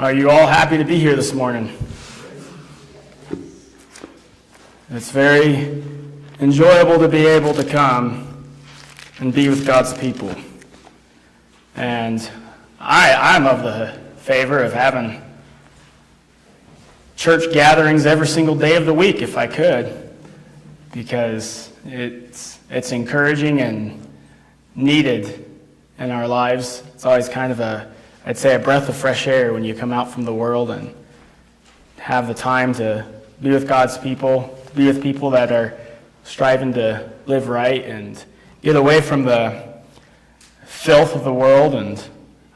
Are you all happy to be here this morning? It's very enjoyable to be able to come and be with God's people. And I'm of the favor of having church gatherings every single day of the week if I could, because it's encouraging and needed in our lives. It's always kind of I'd say a breath of fresh air when you come out from the world and have the time to be with God's people, to be with people that are striving to live right and get away from the filth of the world. And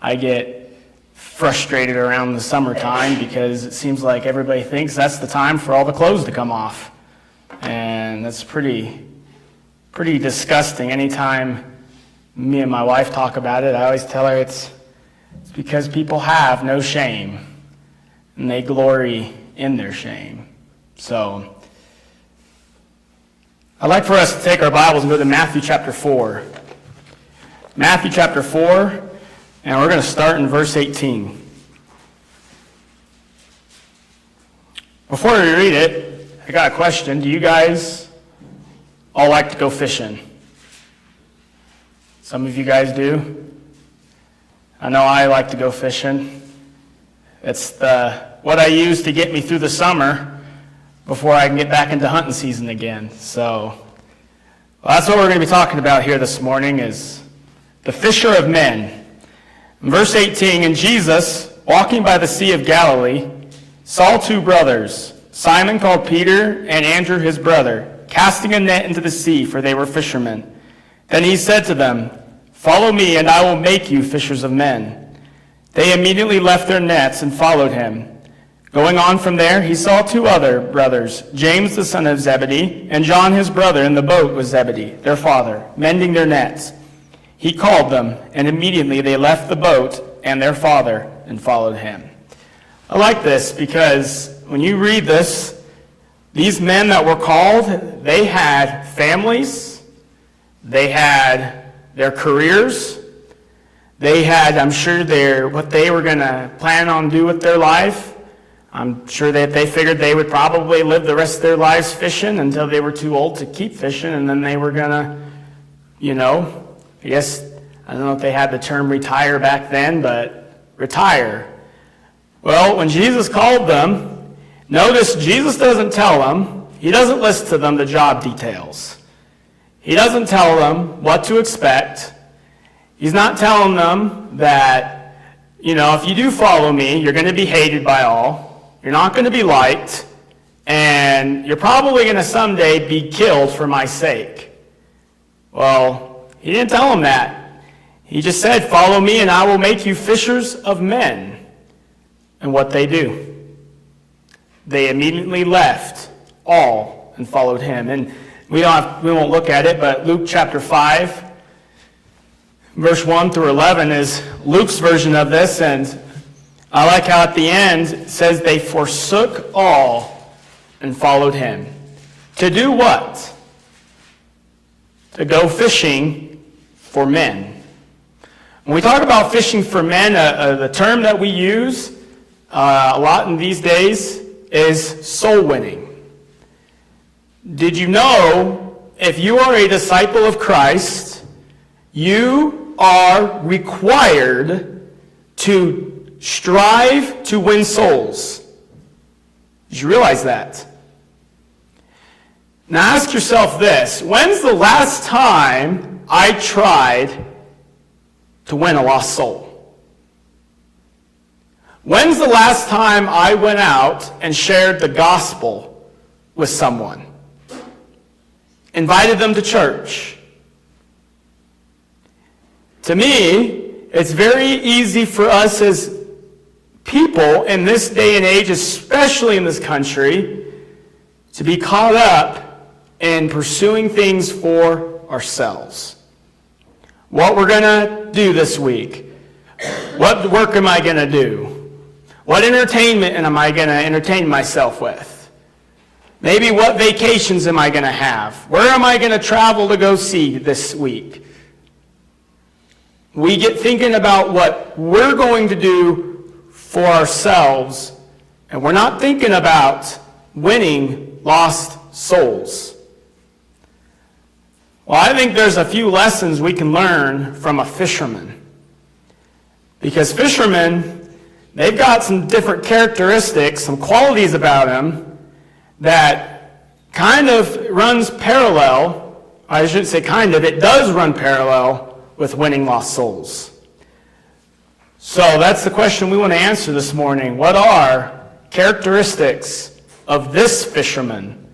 I get frustrated around the summertime because it seems like everybody thinks that's the time for all the clothes to come off. And that's pretty disgusting. Anytime me and my wife talk about it, I always tell her it's because people have no shame and they glory in their shame. So I'd like for us to take our Bibles and go to Matthew chapter 4. Matthew chapter 4, and we're going to start in verse 18. Before we read it, I got a question. Do you guys all like to go fishing? Some of you guys do. I know I like to go fishing. It's what I use to get me through the summer before I can get back into hunting season again. So that's what we're going to be talking about here this morning, is the fisher of men. In verse 18, and Jesus, walking by the Sea of Galilee, saw two brothers, Simon called Peter and Andrew his brother, casting a net into the sea, for they were fishermen. Then he said to them, "Follow me, and I will make you fishers of men." They immediately left their nets and followed him. Going on from there, he saw two other brothers, James the son of Zebedee, and John his brother, in the boat with Zebedee, their father, mending their nets. He called them, and immediately they left the boat and their father and followed him. I like this because when you read this, these men that were called, they had families, they had their careers, they had, I'm sure, what they were going to plan on do with their life. I'm sure that they figured they would probably live the rest of their lives fishing until they were too old to keep fishing, and then they were going to, I guess, I don't know if they had the term retire back then, but retire. Well, when Jesus called them, notice Jesus doesn't tell them, he doesn't list to them the job details. He doesn't tell them what to expect. He's not telling them that, if you do follow me, you're going to be hated by all. You're not going to be liked. And you're probably going to someday be killed for my sake. Well, he didn't tell them that. He just said, "Follow me, and I will make you fishers of men." And what they do? They immediately left all and followed him. And we won't look at it, but Luke chapter 5, verse 1 through 11 is Luke's version of this, and I like how at the end it says they forsook all and followed him. To do what? To go fishing for men. When we talk about fishing for men, the term that we use a lot in these days is soul winning. Did you know, if you are a disciple of Christ, you are required to strive to win souls? Did you realize that? Now ask yourself this: when's the last time I tried to win a lost soul? When's the last time I went out and shared the gospel with someone? Invited them to church? To me, it's very easy for us as people in this day and age, especially in this country, to be caught up in pursuing things for ourselves. What we're going to do this week. What work am I going to do? What entertainment am I going to entertain myself with? Maybe what vacations am I going to have? Where am I going to travel to go see this week? We get thinking about what we're going to do for ourselves, and we're not thinking about winning lost souls. Well, I think there's a few lessons we can learn from a fisherman. Because fishermen, they've got some different characteristics, some qualities about them that kind of runs parallel. I shouldn't say kind of, it does run parallel with winning lost souls. So that's the question we want to answer this morning. What are characteristics of this fisherman,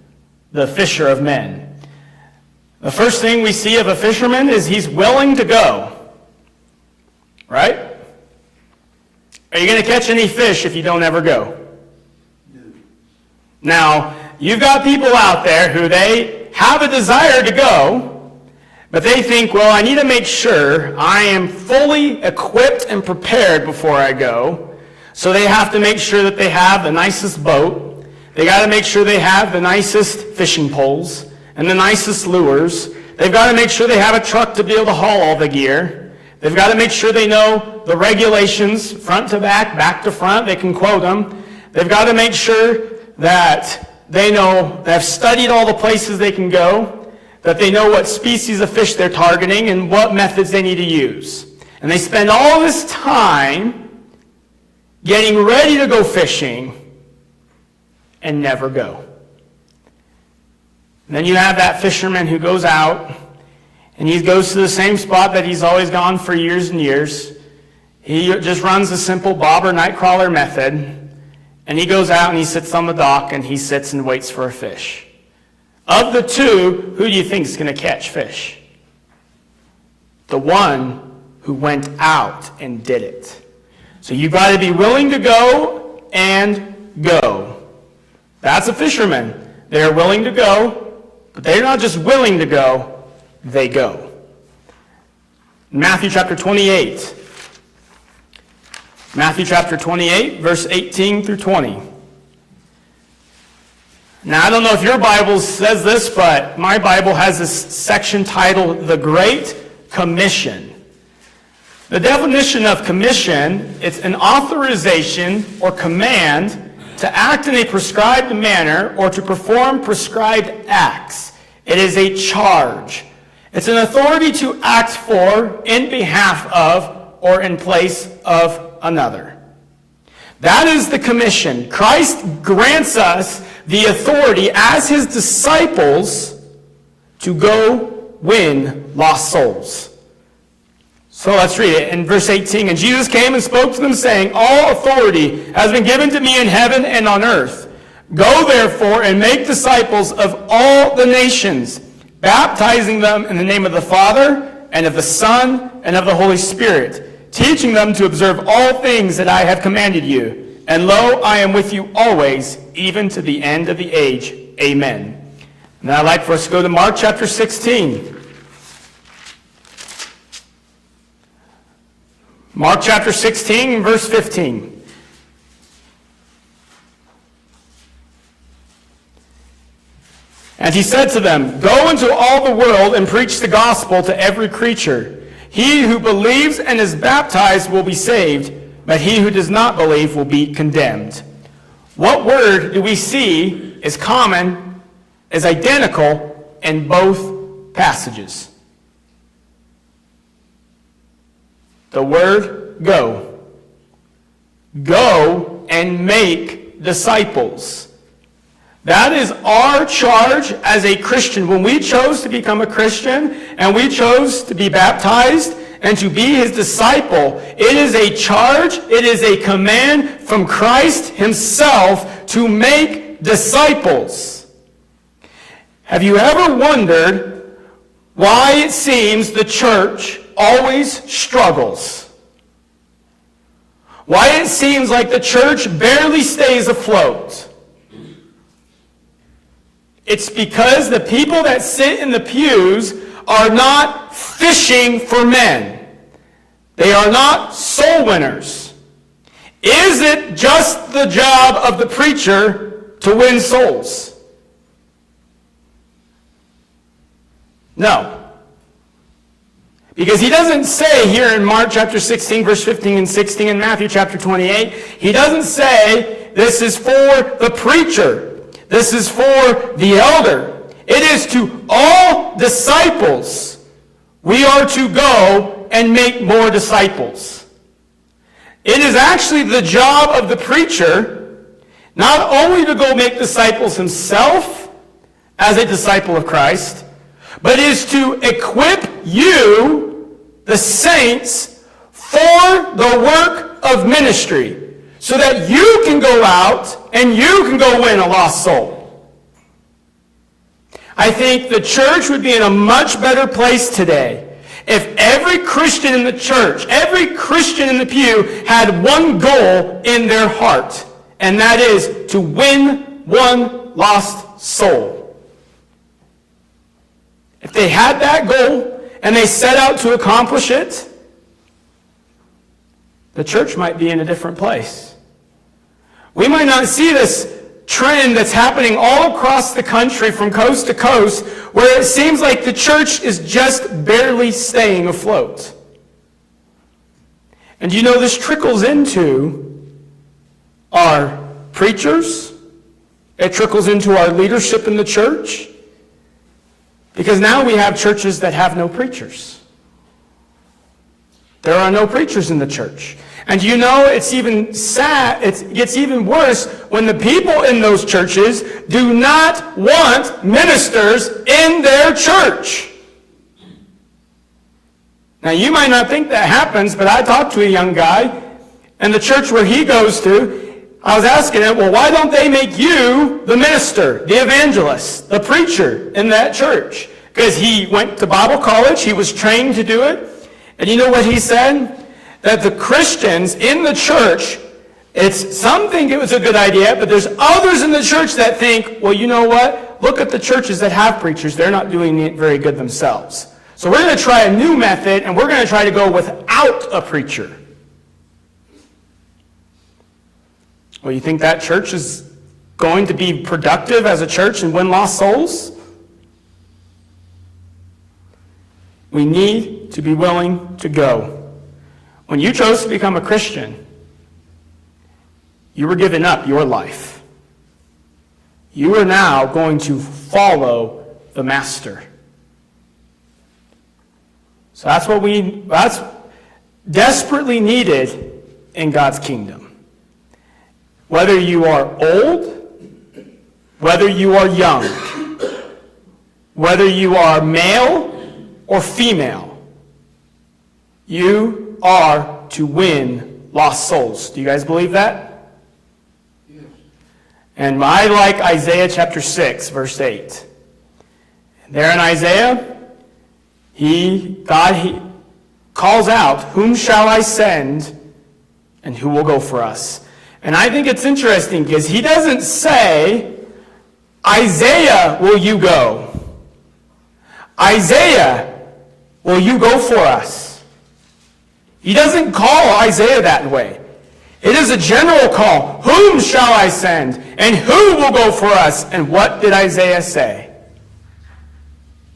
the fisher of men? The first thing we see of a fisherman is he's willing to go. Right? Are you going to catch any fish if you don't ever go? No. Now, you've got people out there who they have a desire to go, but they think, well, I need to make sure I am fully equipped and prepared before I go. So they have to make sure that they have the nicest boat. They got to make sure they have the nicest fishing poles and the nicest lures. They've got to make sure they have a truck to be able to haul all the gear. They've got to make sure they know the regulations, front to back to front. They can quote them. They've got to make sure that they know, they've studied all the places they can go, that they know what species of fish they're targeting and what methods they need to use. And they spend all this time getting ready to go fishing and never go. And then you have that fisherman who goes out and he goes to the same spot that he's always gone for years and years. He just runs a simple bobber nightcrawler method, and he goes out and he sits on the dock and he sits and waits for a fish. Of the two, who do you think is going to catch fish? The one who went out and did it. So you've got to be willing to go and go. That's a fisherman. They're willing to go. But they're not just willing to go, they go. Matthew chapter 28. Matthew chapter 28, verse 18 through 20. Now, I don't know if your Bible says this, but my Bible has this section titled, The Great Commission. The definition of commission, it's an authorization or command to act in a prescribed manner or to perform prescribed acts. It is a charge. It's an authority to act for, in behalf of, or in place of another. That is the commission. Christ grants us the authority as his disciples to go win lost souls. So let's read it in verse 18. And Jesus came and spoke to them, saying, All authority has been given to me in heaven and on earth. Go therefore and make disciples of all the nations, baptizing them in the name of the Father and of the Son and of the Holy Spirit, teaching them to observe all things that I have commanded you. And lo, I am with you always, even to the end of the age. Amen. Now I'd like for us to go to Mark chapter 16. Mark chapter 16, verse 15. And he said to them, Go into all the world and preach the gospel to every creature. He who believes and is baptized will be saved, but he who does not believe will be condemned. What word do we see is common, is identical in both passages? The word go. Go and make disciples. That is our charge as a Christian. When we chose to become a Christian and we chose to be baptized and to be his disciple, it is a charge, it is a command from Christ himself to make disciples. Have you ever wondered why it seems the church always struggles? Why it seems like the church barely stays afloat? It's because the people that sit in the pews are not fishing for men. They are not soul winners. Is it just the job of the preacher to win souls? No. Because he doesn't say here in Mark chapter 16, verse 15 and 16, and Matthew chapter 28, he doesn't say this is for the preacher. This is for the elder. It is to all disciples. We are to go and make more disciples. It is actually the job of the preacher not only to go make disciples himself as a disciple of Christ, but is to equip you, the saints, for the work of ministry, so that you can go out and you can go win a lost soul. I think the church would be in a much better place today if every Christian in the church, every Christian in the pew had one goal in their heart, and that is to win one lost soul. If they had that goal and they set out to accomplish it, the church might be in a different place. We might not see this trend that's happening all across the country from coast to coast, where it seems like the church is just barely staying afloat. And you know, this trickles into our preachers. It trickles into our leadership in the church. Because now we have churches that have no preachers. There are no preachers in the church. And you know, it's even sad, it gets even worse when the people in those churches do not want ministers in their church. Now, you might not think that happens, but I talked to a young guy, and the church where he goes to, I was asking him, well, why don't they make you the minister, the evangelist, the preacher in that church? Because he went to Bible college, he was trained to do it. And you know what he said? That the Christians in the church, some think it was a good idea, but there's others in the church that think, well, you know what? Look at the churches that have preachers. They're not doing it very good themselves. So we're going to try a new method, and we're going to try to go without a preacher. Well, you think that church is going to be productive as a church and win lost souls? We need to be willing to go. When you chose to become a Christian, you were giving up your life. You are now going to follow the Master. So that's desperately needed in God's kingdom. Whether you are old, whether you are young, whether you are male or female, you are to win lost souls. Do you guys believe that? Yes. And I like Isaiah chapter 6, verse 8. There in Isaiah, God calls out, whom shall I send and who will go for us? And I think it's interesting because he doesn't say, Isaiah, will you go? Isaiah, will you go for us? He doesn't call Isaiah that way. It is a general call. Whom shall I send? And who will go for us? And what did Isaiah say?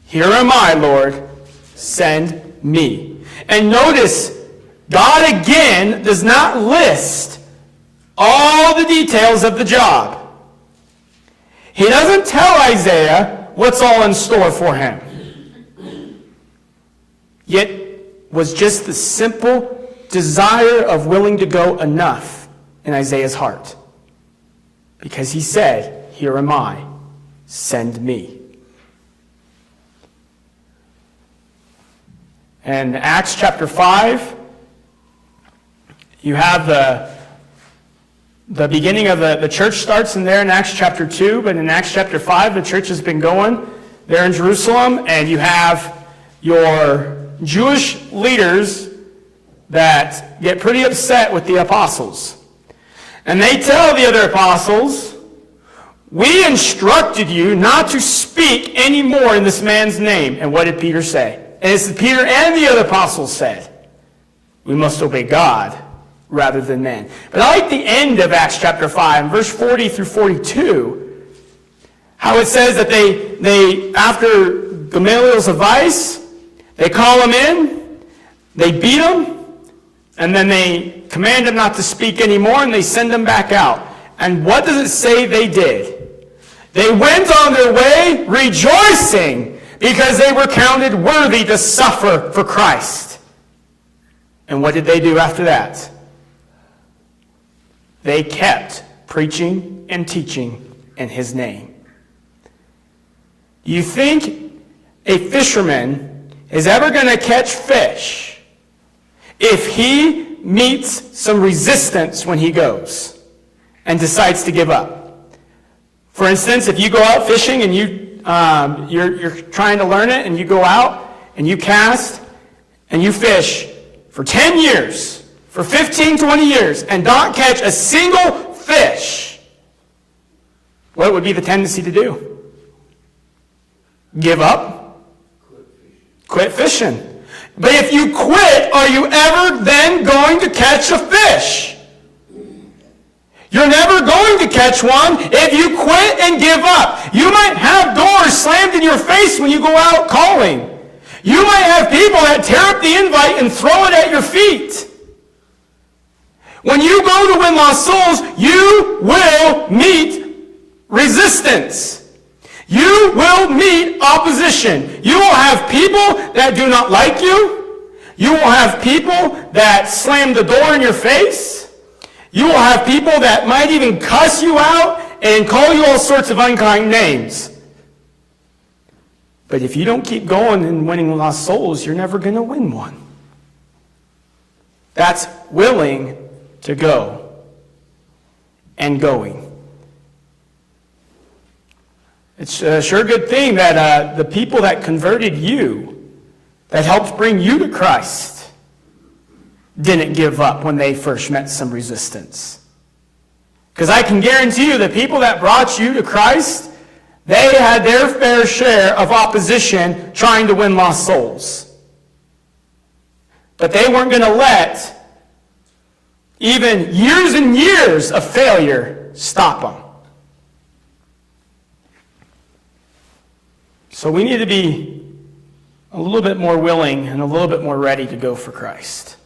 Here am I, Lord. Send me. And notice, God again does not list all the details of the job. He doesn't tell Isaiah what's all in store for him. Yet, was just the simple desire of willing to go enough in Isaiah's heart. Because he said, here am I, send me. And Acts chapter 5, you have the beginning of the church starts in there in Acts chapter 2, but in Acts chapter 5, the church has been going there in Jerusalem, and you have your Jewish leaders that get pretty upset with the apostles. And they tell the other apostles, we instructed you not to speak anymore in this man's name. And what did Peter say? And it's Peter and the other apostles said, we must obey God rather than men. But I like the end of Acts chapter 5, verse 40 through 42, how it says that they after Gamaliel's advice, they call him in, They beat them, and then they command them not to speak anymore, and they send them back out. And what does it say they did? They went on their way rejoicing because they were counted worthy to suffer for Christ. And what did they do after that? They kept preaching and teaching in his name. You think a fisherman is ever going to catch fish if he meets some resistance when he goes and decides to give up? For instance, if you go out fishing and you're trying to learn it, and you go out and you cast and you fish for 10 years, for 15, 20 years, and don't catch a single fish, what would be the tendency to do? Give up? Quit fishing. But if you quit, are you ever then going to catch a fish? You're never going to catch one if you quit and give up. You might have doors slammed in your face when you go out calling. You might have people that tear up the invite and throw it at your feet. When you go to win lost souls, you will meet resistance. You will meet opposition. You will have people that do not like you. You will have people that slam the door in your face. You will have people that might even cuss you out and call you all sorts of unkind names. But if you don't keep going and winning lost souls, you're never going to win one. That's willing to go and going. It's a sure good thing that the people that converted you, that helped bring you to Christ, didn't give up when they first met some resistance. Because I can guarantee you the people that brought you to Christ, they had their fair share of opposition trying to win lost souls. But they weren't going to let even years and years of failure stop them. So we need to be a little bit more willing and a little bit more ready to go for Christ.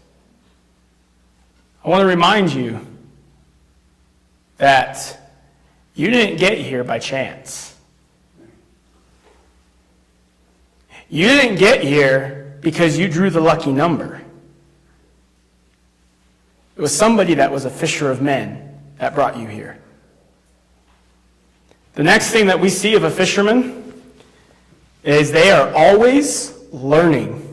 I want to remind you that you didn't get here by chance. You didn't get here because you drew the lucky number. It was somebody that was a fisher of men that brought you here. The next thing that we see of a fisherman is they are always learning.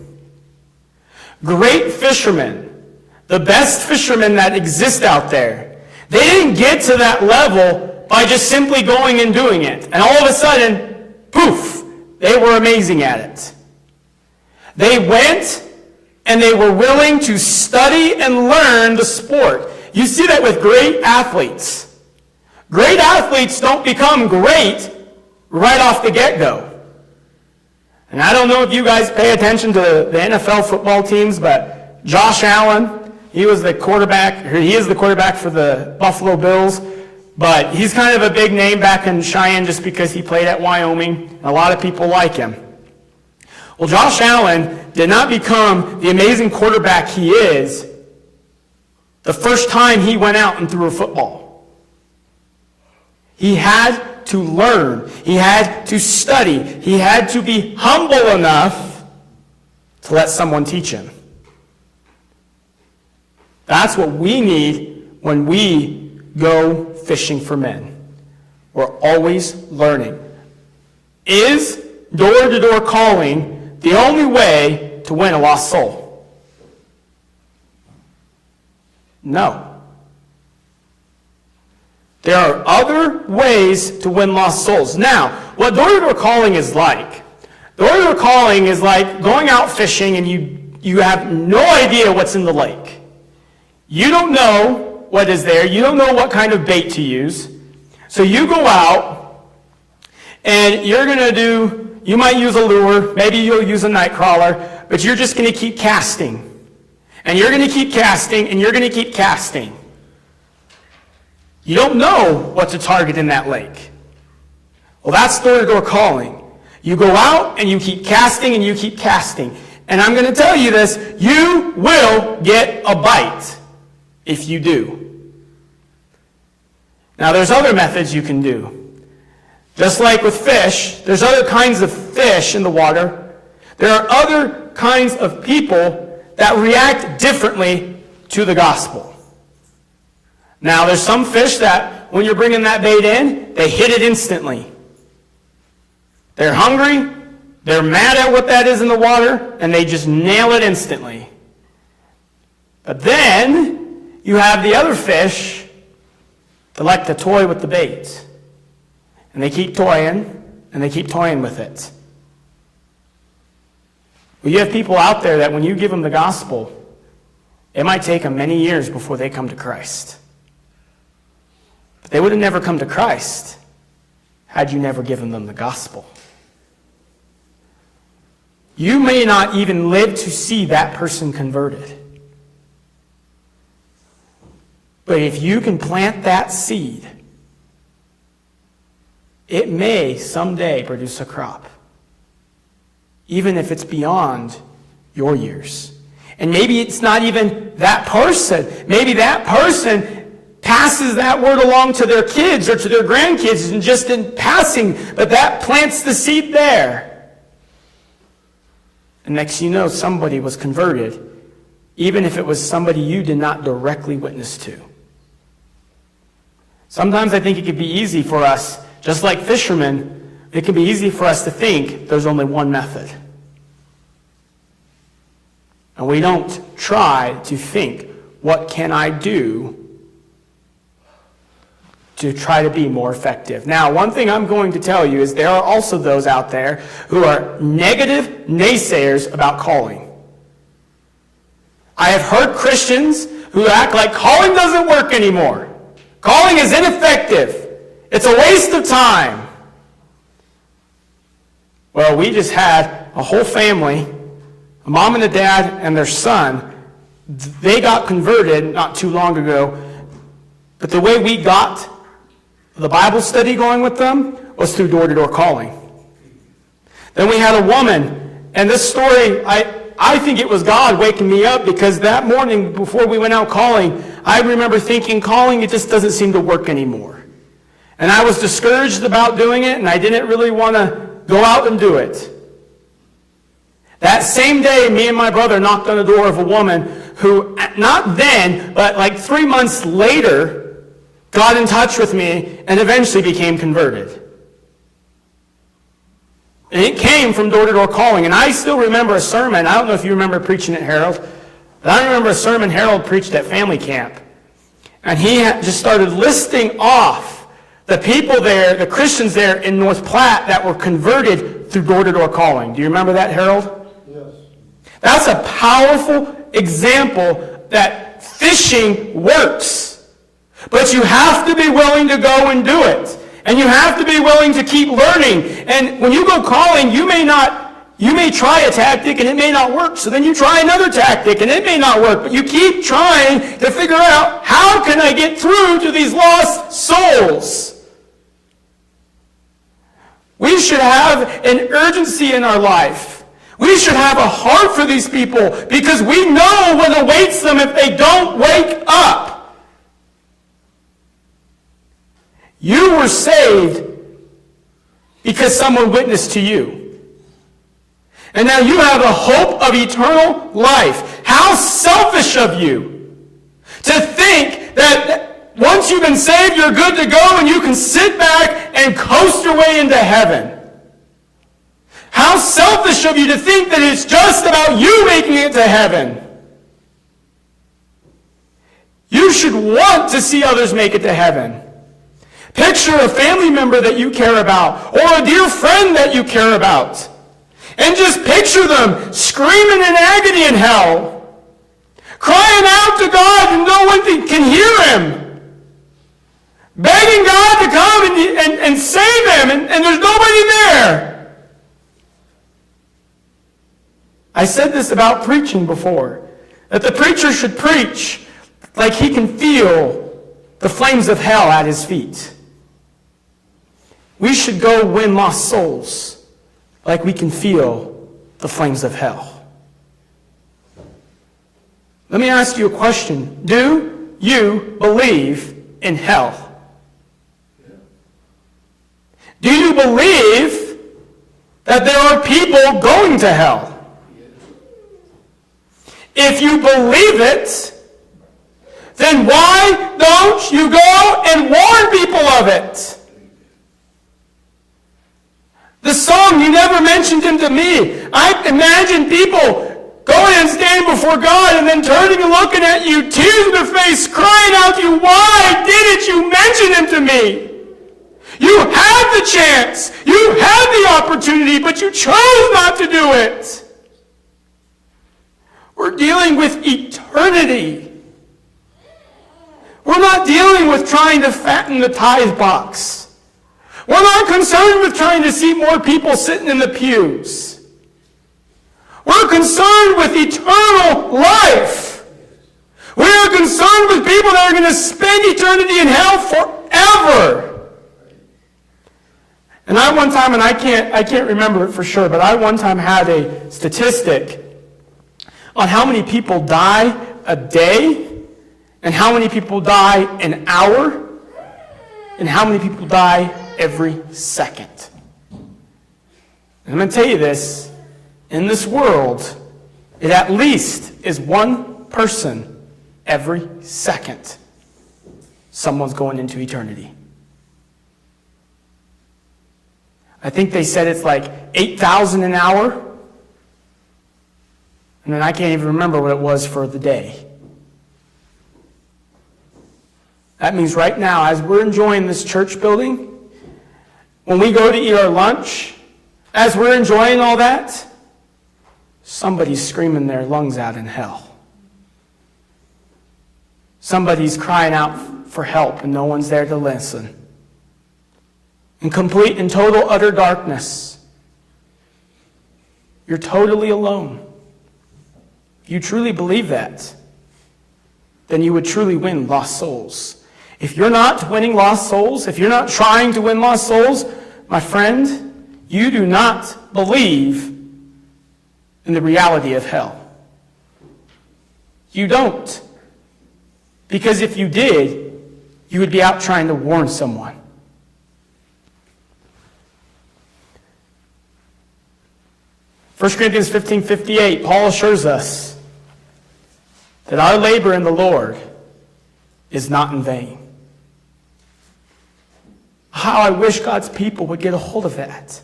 Great fishermen, the best fishermen that exist out there, they didn't get to that level by just simply going and doing it. And all of a sudden, poof, they were amazing at it. They went and they were willing to study and learn the sport. You see that with great athletes. Great athletes don't become great right off the get-go. And I don't know if you guys pay attention to the NFL football teams, but Josh Allen, he is the quarterback for the Buffalo Bills, but he's kind of a big name back in Cheyenne just because he played at Wyoming, and a lot of people like him. Well, Josh Allen did not become the amazing quarterback he is the first time he went out and threw a football. He had to learn. He had to study. He had to be humble enough to let someone teach him. That's what we need when we go fishing for men. We're always learning. Is door-to-door calling the only way to win a lost soul? No. There are other ways to win lost souls. Now, what door-to-door calling is like, door-to-door calling is like going out fishing and you have no idea what's in the lake. You don't know what is there. You don't know what kind of bait to use. So you go out and you might use a lure, maybe you'll use a night crawler, but you're just going to keep casting. And you're going to keep casting and you're going to keep casting. You don't know what to target in that lake. Well, that's door-to-door calling. You go out and you keep casting and you keep casting. And I'm going to tell you this, you will get a bite if you do. Now, there's other methods you can do. Just like with fish, there's other kinds of fish in the water. There are other kinds of people that react differently to the gospel. Now, there's some fish that when you're bringing that bait in, they hit it instantly. They're hungry, they're mad at what that is in the water, and they just nail it instantly. But then you have the other fish that like to toy with the bait. And they keep toying, and they keep toying with it. Well, you have people out there that when you give them the gospel, it might take them many years before they come to Christ. But they would have never come to Christ had you never given them the gospel. You may not even live to see that person converted. But if you can plant that seed, it may someday produce a crop, even if it's beyond your years. And maybe it's not even that person. Maybe that person passes that word along to their kids or to their grandkids and just in passing, but that plants the seed there. And next you know, somebody was converted, even if it was somebody you did not directly witness to. Sometimes I think it could be easy for us, just like fishermen, it can be easy for us to think there's only one method. And we don't try to think, what can I do to try to be more effective? Now, one thing I'm going to tell you is there are also those out there who are negative naysayers about calling. I have heard Christians who act like calling doesn't work anymore. Calling is ineffective. It's a waste of time. Well, we just had a whole family, a mom and a dad and their son. They got converted not too long ago. But the way we got the Bible study going with them was through door-to-door calling. Then we had a woman, and this story, I think it was God waking me up, because that morning before we went out calling, I remember thinking, calling, it just doesn't seem to work anymore. And I was discouraged about doing it, and I didn't really want to go out and do it. That same day, me and my brother knocked on the door of a woman who, not then, but like 3 months later, got in touch with me and eventually became converted. And it came from door-to-door calling. And I still remember a sermon. I don't know if you remember preaching at Harold, but I remember a sermon Harold preached at family camp. And he just started listing off the people there, the Christians there in North Platte that were converted through door-to-door calling. Do you remember that, Harold? Yes. That's a powerful example that fishing works. But you have to be willing to go and do it. And you have to be willing to keep learning. And when you go calling, you may try a tactic and it may not work. So then you try another tactic and it may not work. But you keep trying to figure out, how can I get through to these lost souls? We should have an urgency in our life. We should have a heart for these people, because we know what awaits them if they don't wake up. You were saved because someone witnessed to you. And now you have a hope of eternal life. How selfish of you to think that once you've been saved, you're good to go and you can sit back and coast your way into heaven. How selfish of you to think that it's just about you making it to heaven. You should want to see others make it to heaven. Picture a family member that you care about, or a dear friend that you care about, and just picture them screaming in agony in hell, crying out to God and no one can hear him, begging God to come and save them, and there's nobody there. I said this about preaching before, that the preacher should preach like he can feel the flames of hell at his feet. We should go win lost souls like we can feel the flames of hell. Let me ask you a question. Do you believe in hell? Do you believe that there are people going to hell? If you believe it, then why don't you go and warn people of it? The song, "You Never Mentioned Him to Me." I imagine people going and standing before God and then turning and looking at you, tears in their face, crying out to you, "Why didn't you mention Him to me? You had the chance. You had the opportunity, but you chose not to do it." We're dealing with eternity. We're not dealing with trying to fatten the tithe box. We're not concerned with trying to see more people sitting in the pews. We're concerned with eternal life. We are concerned with people that are going to spend eternity in hell forever. And I one time, and I can't remember it for sure, but I one time had a statistic on how many people die a day, and how many people die an hour, and how many people die every second. And I'm going to tell you this, in this world, it at least is one person every second. Someone's going into eternity. I think they said it's like 8,000 an hour. And then I can't even remember what it was for the day. That means right now, as we're enjoying this church building, when we go to eat our lunch, as we're enjoying all that, somebody's screaming their lungs out in hell. Somebody's crying out for help and no one's there to listen. In complete and total utter darkness. You're totally alone. If you truly believe that, then you would truly win lost souls. If you're not winning lost souls, if you're not trying to win lost souls, my friend, you do not believe in the reality of hell. You don't. Because if you did, you would be out trying to warn someone. 1 Corinthians 15:58, Paul assures us that our labor in the Lord is not in vain. How I wish God's people would get a hold of that.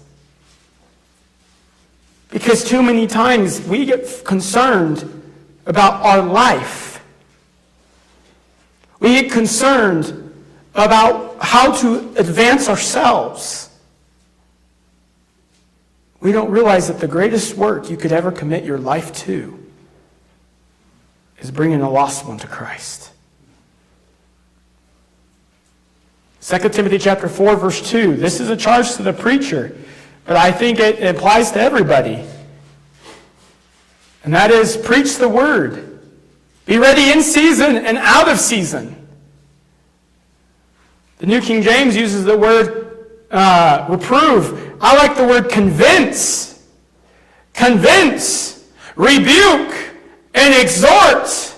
Because too many times we get concerned about our life. We get concerned about how to advance ourselves. We don't realize that the greatest work you could ever commit your life to is bringing a lost one to Christ. 2 Timothy chapter 4, verse 2. This is a charge to the preacher, but I think it applies to everybody. And that is, preach the word. Be ready in season and out of season. The New King James uses the word reprove. I like the word convince. Convince, rebuke, and exhort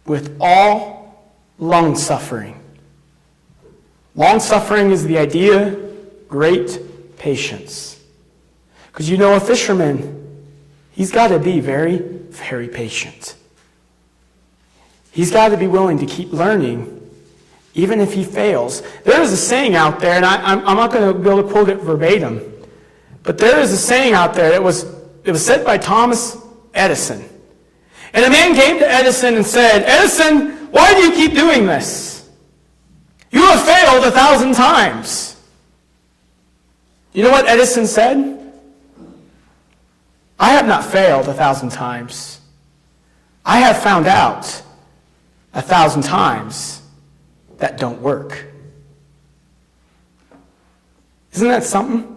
with all long-suffering. Long-suffering is the idea, great patience. Because you know a fisherman, he's got to be very, very patient. He's got to be willing to keep learning, even if he fails. There is a saying out there, and I'm not going to be able to quote it verbatim, but there is a saying out there that was said by Thomas Edison. And a man came to Edison and said, "Edison, why do you keep doing this? You have failed 1,000 times." You know what Edison said? "I have not failed 1,000 times. I have found out 1,000 times that don't work." Isn't that something?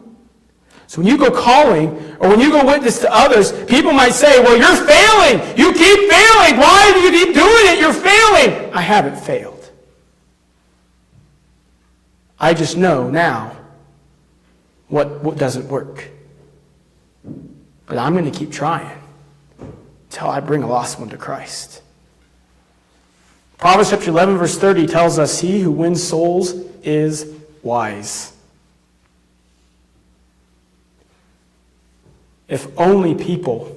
So when you go calling, or when you go witness to others, people might say, "Well, you're failing. You keep failing. Why do you keep doing it? You're failing." I haven't failed. I just know now what doesn't work. But I'm going to keep trying. until I bring a lost one to Christ. Proverbs chapter 11, verse 30 tells us, he who wins souls is wise. If only people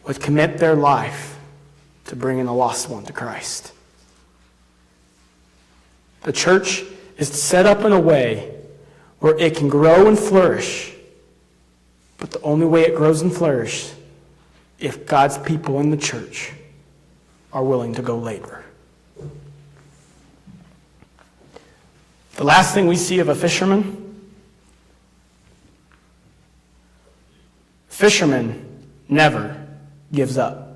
would commit their life to bringing a lost one to Christ. The church is set up in a way where it can grow and flourish, but the only way it grows and flourishes if God's people in the church are willing to go labor. The last thing we see of a fisherman never gives up.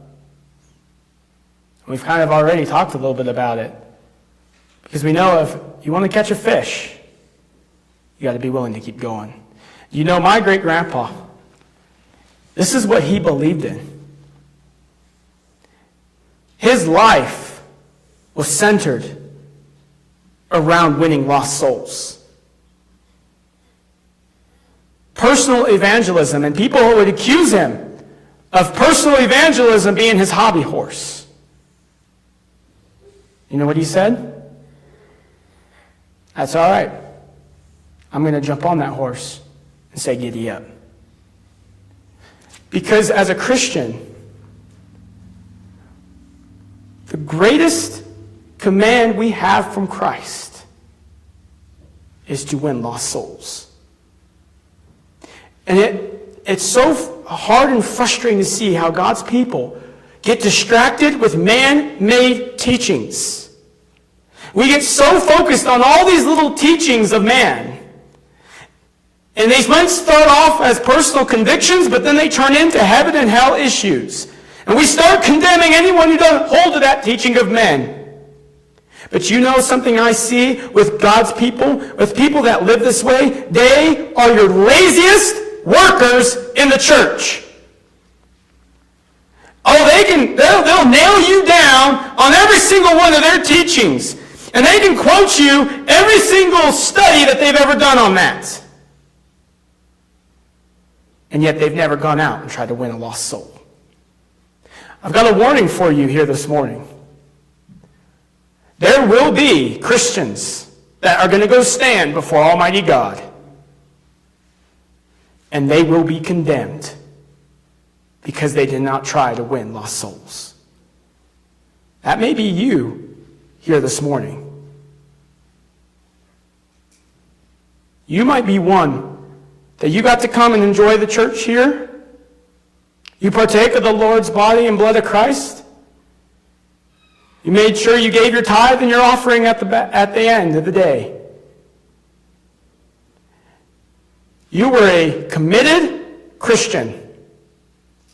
We've kind of already talked a little bit about it. Because we know if you want to catch a fish, you got to be willing to keep going. You know, my great-grandpa, this is what he believed in. His life was centered around winning lost souls. Personal evangelism, and people would accuse him of personal evangelism being his hobby horse. You know what he said? That's all right. I'm going to jump on that horse and say, giddy up. Because as a Christian, the greatest command we have from Christ is to win lost souls. And it's so hard and frustrating to see how God's people get distracted with man-made teachings. We get so focused on all these little teachings of man. And they might start off as personal convictions, but then they turn into heaven and hell issues. And we start condemning anyone who doesn't hold to that teaching of men. But you know something I see with God's people, with people that live this way? They are your laziest workers in the church. Oh, they'll nail you down on every single one of their teachings. And they can quote you every single study that they've ever done on that. And yet they've never gone out and tried to win a lost soul. I've got a warning for you here this morning. There will be Christians that are going to go stand before Almighty God. And they will be condemned because they did not try to win lost souls. That may be you here this morning. You might be one that you got to come and enjoy the church here. You partake of the Lord's body and blood of Christ. You made sure you gave your tithe and your offering at the end of the day. You were a committed Christian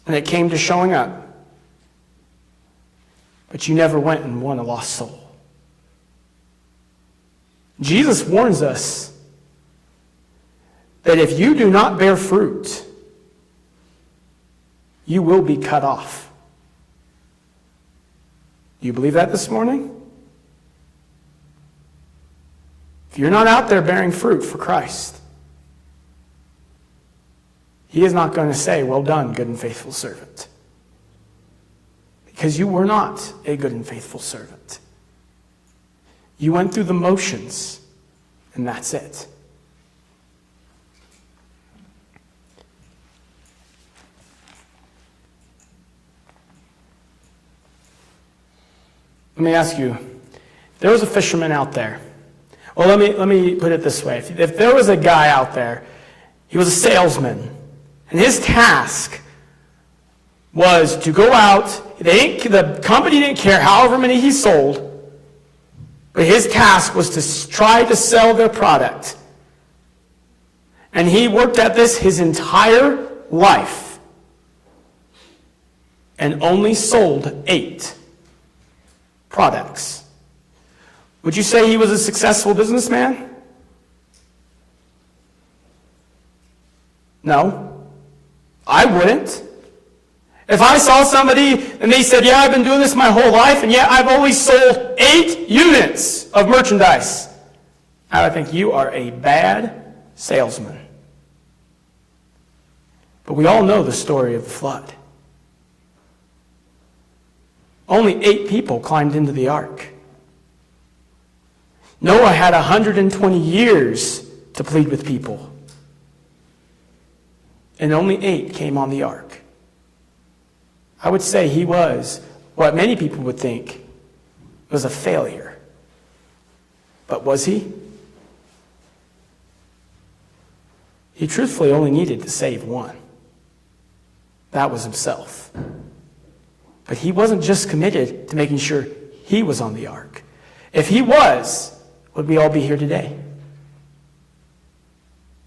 when it came to showing up. But you never went and won a lost soul. Jesus warns us that if you do not bear fruit, you will be cut off. Do you believe that this morning? If you're not out there bearing fruit for Christ, He is not going to say, well done, good and faithful servant. Because you were not a good and faithful servant. You went through the motions, and that's it. Let me ask you, if there was a fisherman out there, well, let me put it this way. If there was a guy out there, he was a salesman, and his task was to go out, the company didn't care however many he sold, but his task was to try to sell their product. And he worked at this his entire life and only sold 8 products. Would you say he was a successful businessman? No, I wouldn't. If I saw somebody and they said, yeah, I've been doing this my whole life, and yet I've only sold 8 units of merchandise, I would think you are a bad salesman. But we all know the story of the flood. Only 8 people climbed into the ark. Noah had 120 years to plead with people. And only 8 came on the ark. I would say he was what many people would think was a failure. But was he? He truthfully only needed to save one. That was himself. But he wasn't just committed to making sure he was on the ark. If he was, would we all be here today?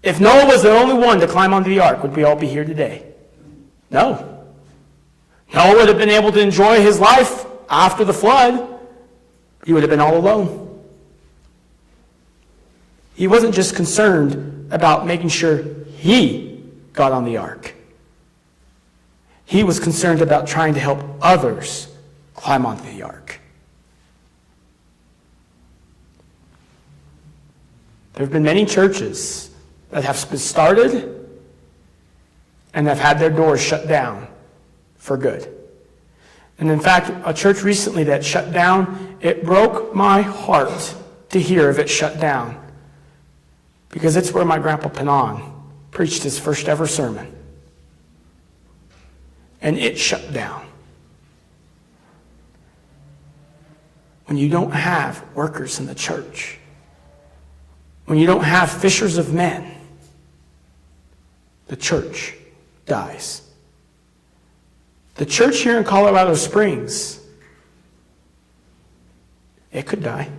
If Noah was the only one to climb onto the ark, would we all be here today? No. Noah would have been able to enjoy his life after the flood. He would have been all alone. He wasn't just concerned about making sure he got on the ark. He was concerned about trying to help others climb onto the ark. There have been many churches that have been started and have had their doors shut down for good. And in fact, a church recently that shut down, it broke my heart to hear of it shut down. Because it's where my grandpa Panon preached his first ever sermon. And it shut down. When you don't have workers in the church, when you don't have fishers of men, the church dies. The church here in Colorado Springs, it could die. Have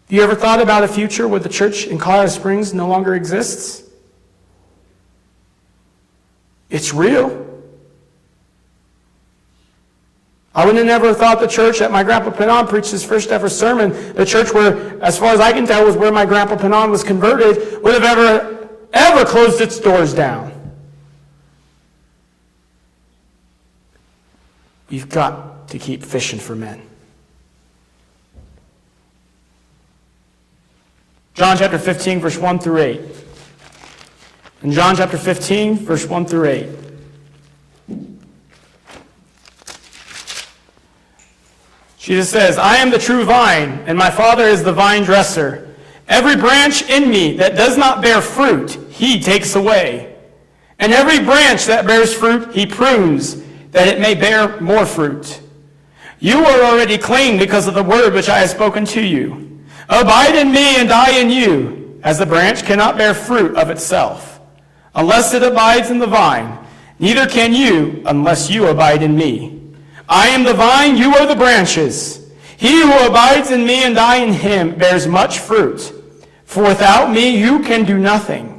you ever thought about a future where the church in Colorado Springs no longer exists? It's real. I would have never thought the church that my grandpa Panon preached his first ever sermon, the church where, as far as I can tell, was where my grandpa Panon was converted, would have ever closed its doors down. We've got to keep fishing for men. John chapter 15, verse 1 through 8. In John chapter 15, verse 1 through 8. Jesus says, I am the true vine, and my Father is the vine dresser. Every branch in me that does not bear fruit, he takes away. And every branch that bears fruit, he prunes, that it may bear more fruit. You are already clean because of the word which I have spoken to you. Abide in me and I in you, as the branch cannot bear fruit of itself, unless it abides in the vine. Neither can you, unless you abide in me. I am the vine, you are the branches. He who abides in me and I in him bears much fruit. For without me you can do nothing.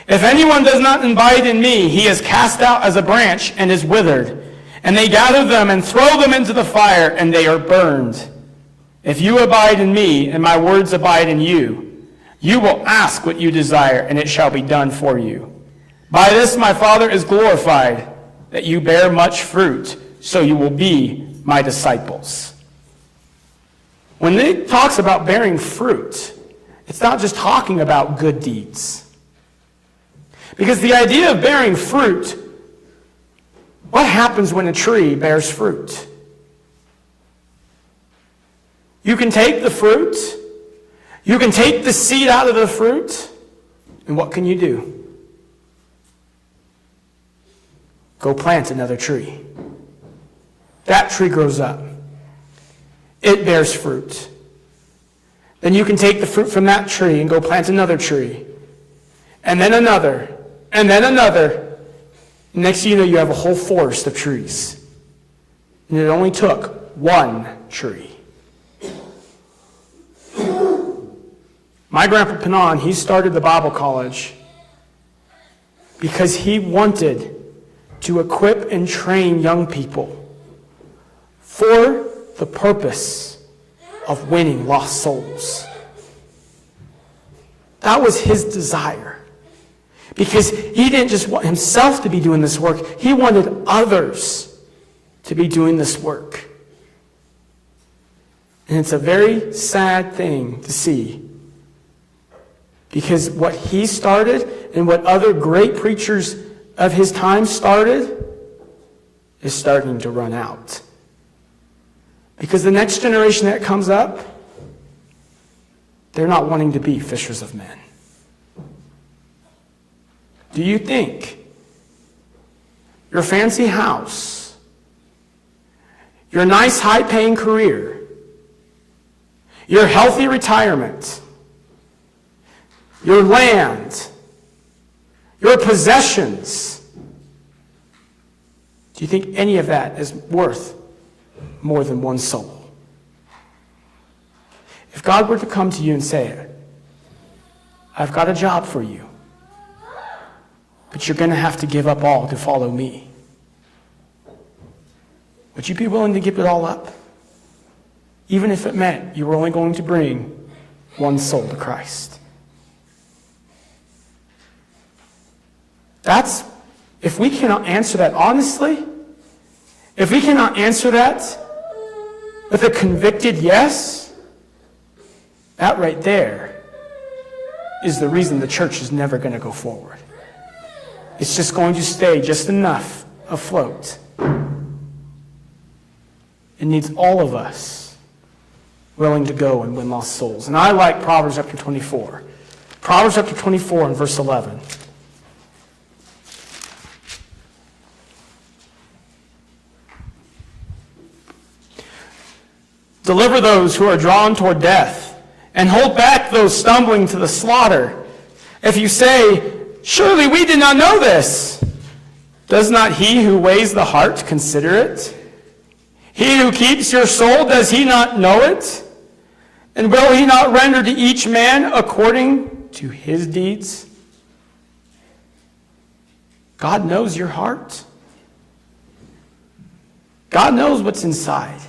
If anyone does not abide in me, he is cast out as a branch and is withered. And they gather them and throw them into the fire, and they are burned. If you abide in me, and my words abide in you, you will ask what you desire, and it shall be done for you. By this my Father is glorified, that you bear much fruit, so you will be my disciples. When it talks about bearing fruit, it's not just talking about good deeds. Because the idea of bearing fruit, what happens when a tree bears fruit? You can take the fruit, you can take the seed out of the fruit, and what can you do? Go plant another tree. That tree grows up. It bears fruit. Then you can take the fruit from that tree and go plant another tree. And then another. And then another. Next thing you know, you have a whole forest of trees. And it only took one tree. My grandpa Panon, he started the Bible college because he wanted to equip and train young people for the purpose of winning lost souls. That was his desire. Because he didn't just want himself to be doing this work, he wanted others to be doing this work. And it's a very sad thing to see Because what he started and what other great preachers of his time started is starting to run out. Because the next generation that comes up, they're not wanting to be fishers of men. Do you think your fancy house, your nice high-paying career, your healthy retirement, your land, your possessions, do you think any of that is worth more than one soul? If God were to come to you and say, I've got a job for you, but you're going to have to give up all to follow me, would you be willing to give it all up? Even if it meant you were only going to bring one soul to Christ. If we cannot answer that honestly, if we cannot answer that with a convicted yes, that right there is the reason the church is never going to go forward. It's just going to stay just enough afloat. It needs all of us willing to go and win lost souls. And I like Proverbs chapter 24. Proverbs chapter 24 and verse 11. Deliver those who are drawn toward death, and hold back those stumbling to the slaughter. If you say, surely we did not know this, does not he who weighs the heart consider it? He who keeps your soul, does he not know it? And will he not render to each man according to his deeds? God knows your heart. God knows what's inside.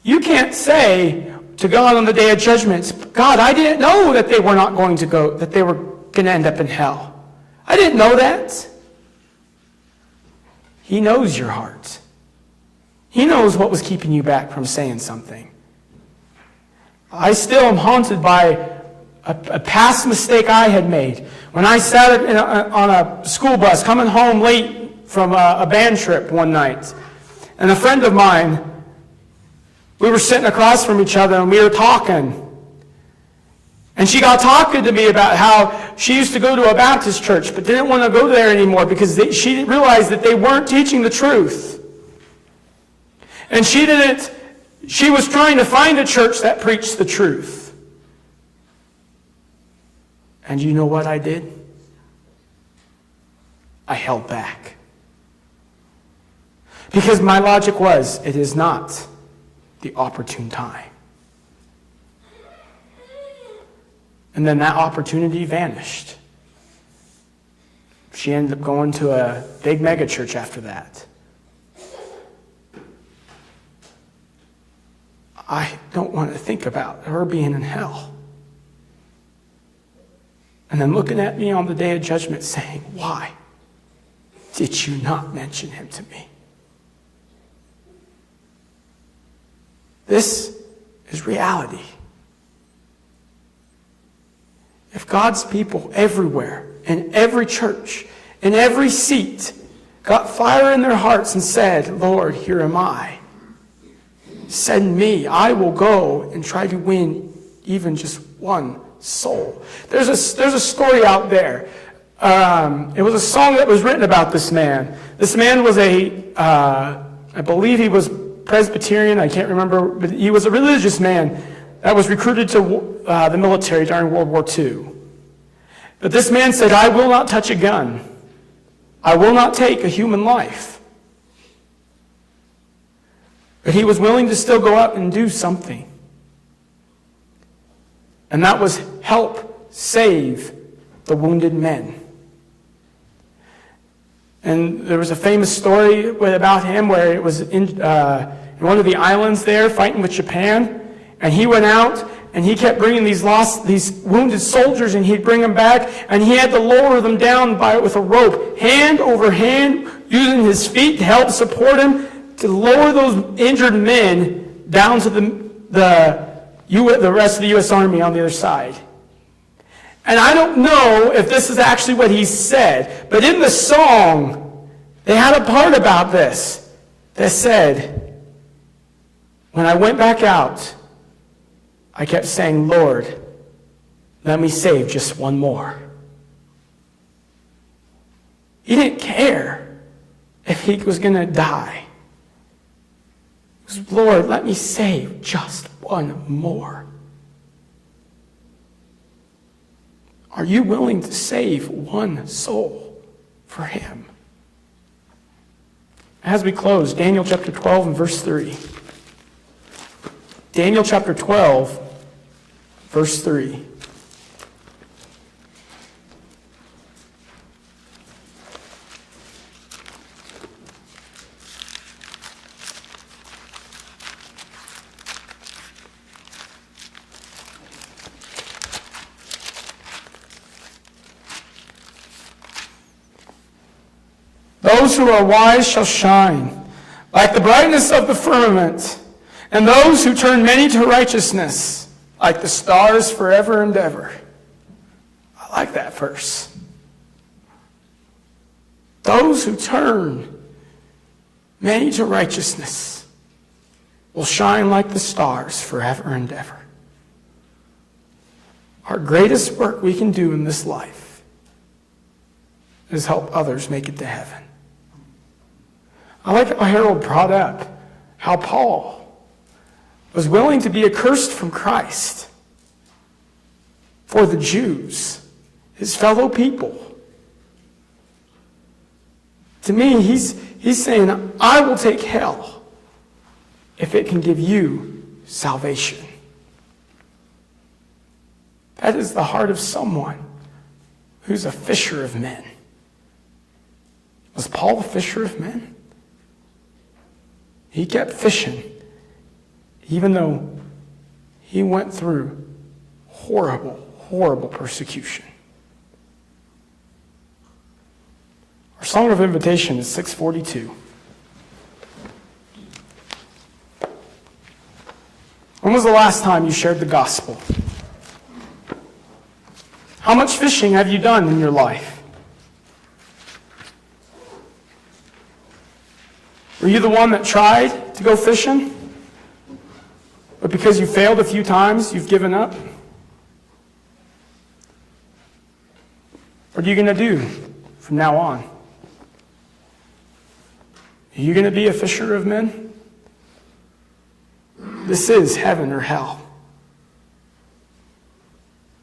You can't say to God on the day of judgment, God, I didn't know that they were not going to go, that they were going to end up in hell. I didn't know that. He knows your heart. He knows what was keeping you back from saying something. I still am haunted by a past mistake I had made. When I sat on a school bus coming home late from a band trip one night, and a friend of mine, we were sitting across from each other and we were talking. And she got talking to me about how she used to go to a Baptist church but didn't want to go there anymore because she realized that they weren't teaching the truth. And she was trying to find a church that preached the truth. And you know what I did? I held back. Because my logic was, it is not the opportune time. And then that opportunity vanished. She ended up going to a big mega church after that. I don't want to think about her being in hell. And then looking at me on the day of judgment saying, why did you not mention him to me? This is reality. If God's people everywhere, in every church, in every seat, got fire in their hearts and said, Lord, here am I. Send me. I will go and try to win even just one soul. There's a story out there. It was a song that was written about this man. This man was I believe he was Presbyterian, I can't remember, but he was a religious man that was recruited to the military during World War II. But this man said, I will not touch a gun. I will not take a human life. But he was willing to still go out and do something. And that was help save the wounded men. And there was a famous story about him where it was in one of the islands there fighting with Japan. And he went out and he kept bringing these wounded soldiers, and he'd bring them back, and he had to lower them down with a rope, hand over hand, using his feet to help support him, to lower those injured men down to the rest of the U.S. Army on the other side. And I don't know if this is actually what he said, but in the song, they had a part about this that said, when I went back out, I kept saying, Lord, let me save just one more. He didn't care if he was going to die. He was, Lord, let me save just one more. Are you willing to save one soul for him? As we close, Daniel chapter 12 and verse 3. Daniel chapter 12, verse 3. Those who are wise shall shine like the brightness of the firmament, and those who turn many to righteousness like the stars forever and ever. I like that verse. Those who turn many to righteousness will shine like the stars forever and ever. Our greatest work we can do in this life is help others make it to heaven. I like how Harold brought up how Paul was willing to be accursed from Christ for the Jews, his fellow people. To me, he's saying, I will take hell if it can give you salvation. That is the heart of someone who's a fisher of men. Was Paul a fisher of men? He kept fishing, even though he went through horrible, horrible persecution. Our song of invitation is 642. When was the last time you shared the gospel? How much fishing have you done in your life? Were you the one that tried to go fishing, but because you failed a few times, you've given up? What are you going to do from now on? Are you going to be a fisher of men? This is heaven or hell.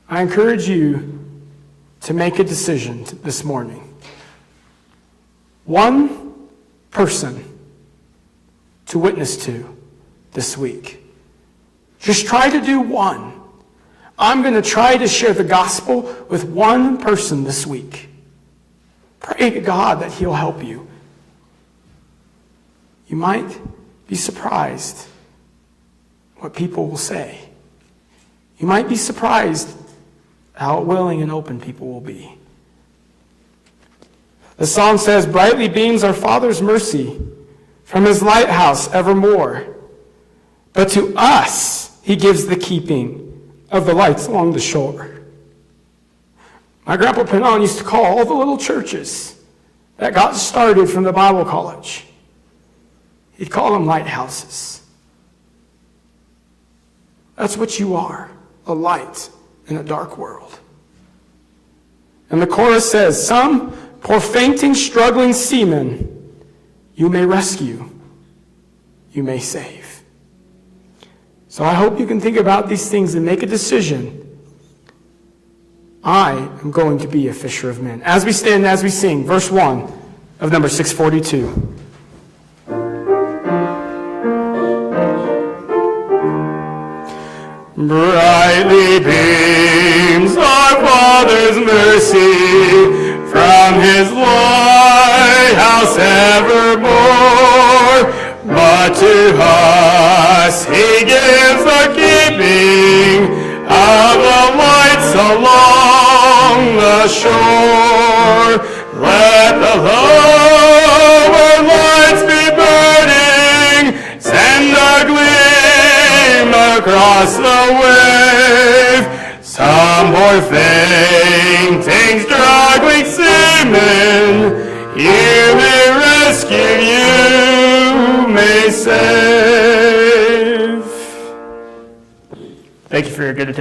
I encourage you to make a decision this morning. One person to witness to this week. Just try to do one. I'm going to try to share the gospel with one person this week. Pray to God that he'll help you. You might be surprised what people will say. You might be surprised how willing and open people will be. The song says, brightly beams our Father's mercy from his lighthouse evermore. But to us he gives the keeping of the lights along the shore. My grandpa Pinon used to call all the little churches that got started from the Bible college, he'd call them lighthouses. That's what you are, a light in a dark world. And the chorus says, some poor fainting, struggling seaman you may rescue, you may save. So I hope you can think about these things and make a decision. I am going to be a fisher of men. As we stand, as we sing, verse 1 of number 642. Brightly beams our Father's mercy from his lighthouse evermore, but to us he gives the keeping of the lights along the shore. Let the lower lights be burning, send a gleam across the wave. Some poor fainting, struggling seaman, you may rescue, you may save. Thank you for your good attention.